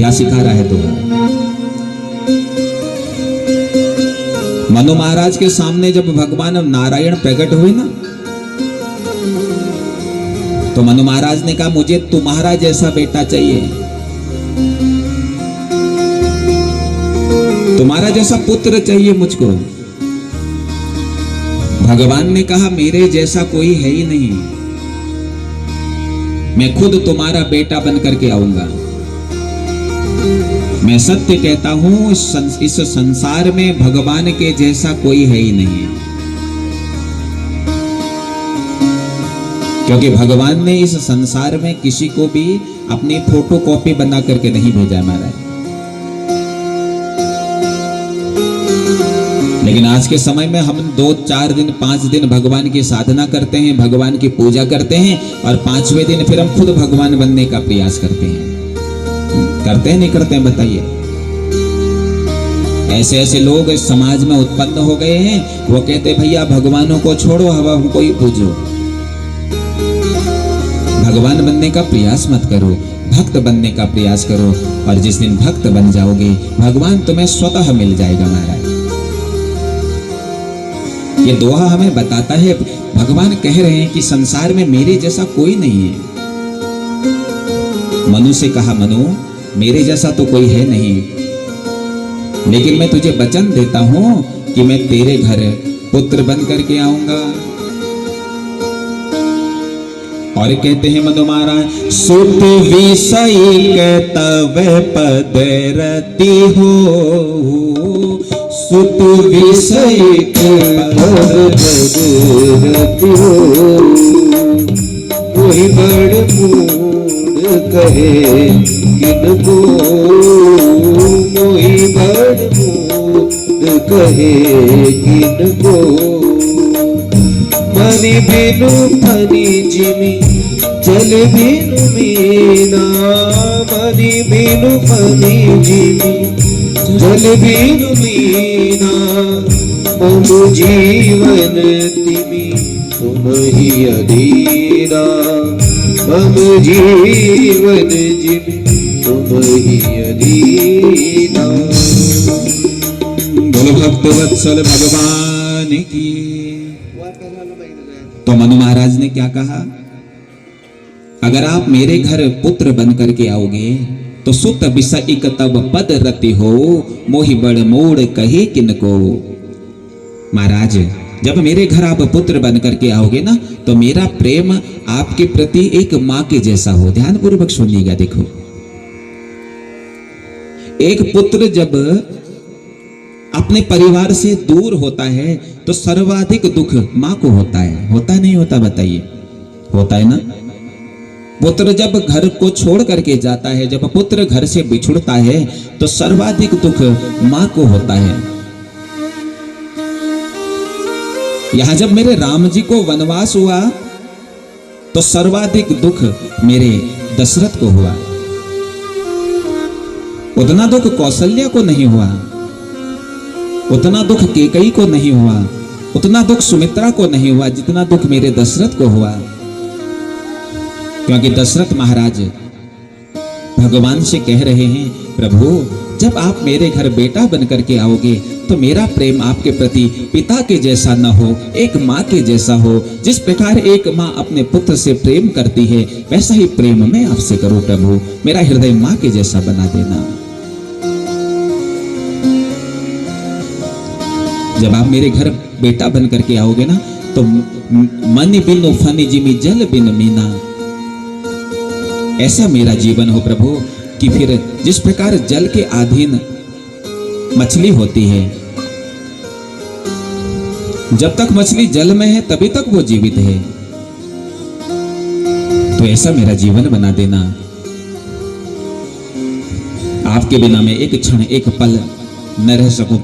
क्या सिखा रहा है तुम्हें? मनु महाराज के सामने जब भगवान नारायण प्रकट हुए ना, तो मनु महाराज ने कहा मुझे तुम्हारा जैसा बेटा चाहिए, तुम्हारा जैसा पुत्र चाहिए मुझको। भगवान ने कहा मेरे जैसा कोई है ही नहीं, मैं खुद तुम्हारा बेटा बन करके आऊंगा। मैं सत्य कहता हूं इस संसार में भगवान के जैसा कोई है ही नहीं, क्योंकि भगवान ने इस संसार में किसी को भी अपनी फोटोकॉपी बना करके नहीं भेजा महाराज। लेकिन आज के समय में हम 2-4 दिन 5 दिन भगवान की साधना करते हैं, भगवान की पूजा करते हैं, और 5वें दिन फिर हम खुद भगवान बनने का प्रयास करते हैं। करते हैं नहीं करते हैं बताइए? ऐसे ऐसे लोग इस समाज में उत्पन्न हो गए हैं, वो कहते भैया भगवानों को छोड़ो, अब हमको ही पूजो। भगवान बनने का प्रयास मत करो, भक्त बनने का प्रयास करो, और जिस दिन भक्त बन जाओगे भगवान तुम्हें स्वतः मिल जाएगा महाराज। ये दोहा हमें बताता है, भगवान कह रहे हैं कि संसार में मेरे जैसा कोई नहीं है। मनु से कहा मनु मेरे जैसा तो कोई है नहीं, लेकिन मैं तुझे वचन देता हूं कि मैं तेरे घर पुत्र बन करके आऊंगा। और कहते हैं मनु महाराज सुत विषय तव पद रति हो, सुत विषय पद रति हो, कोई बड़ मूड कहे किनको, कोई बड़ मूड कहे किनको। मनि बिनु फनि जिमि जल बिनु मीना, मनि बिनु फनि जिमि जल बिनु मीना। मनु जीवन तिमि तुम ही अधीरा, मनु जीवन जिमि तुम ही अधीरा। बोलो भक्त वत्सल भगवान की। तो मनु महाराज ने क्या कहा? अगर आप मेरे घर पुत्र बन करके आओगे तो सुत विषयिक तब पद रति हो, मोहि बड़ मोड़ कहे किनको। महाराज जब मेरे घर आप पुत्र बन करके आओगे ना, तो मेरा प्रेम आपके प्रति एक मां के जैसा हो। ध्यान पूर्वक सुनिएगा। देखो, एक पुत्र जब अपने परिवार से दूर होता है तो सर्वाधिक दुख मां को होता है। होता नहीं होता बताइए? होता है ना। पुत्र जब घर को छोड़ करके जाता है, जब पुत्र घर से बिछुड़ता है तो सर्वाधिक दुख मां को होता है। यहां जब मेरे राम जी को वनवास हुआ तो सर्वाधिक दुख मेरे दशरथ को हुआ। उतना दुख कौशल्या को नहीं हुआ, उतना दुख कैकेयी को नहीं हुआ, उतना दुख सुमित्रा को नहीं हुआ जितना दुख मेरे दशरथ को हुआ। क्योंकि दशरथ महाराज भगवान से कह रहे हैं प्रभु जब आप मेरे घर बेटा बन करके आओगे तो मेरा प्रेम आपके प्रति पिता के जैसा न हो, एक माँ के जैसा हो। जिस प्रकार एक माँ अपने पुत्र से प्रेम करती है वैसा ही प्रेम मैं आपसे करूं प्रभु। मेरा हृदय माँ के जैसा बना देना। जब आप मेरे घर बेटा बन करके आओगे ना तो मन बिनु फनि जिमि जल बिन मीना। ऐसा मेरा जीवन हो प्रभु कि फिर जिस प्रकार जल के अधीन मछली होती है, जब तक मछली जल में है तभी तक वो जीवित है, तो ऐसा मेरा जीवन बना देना। आपके बिना मैं एक क्षण एक पल न रह सकूं।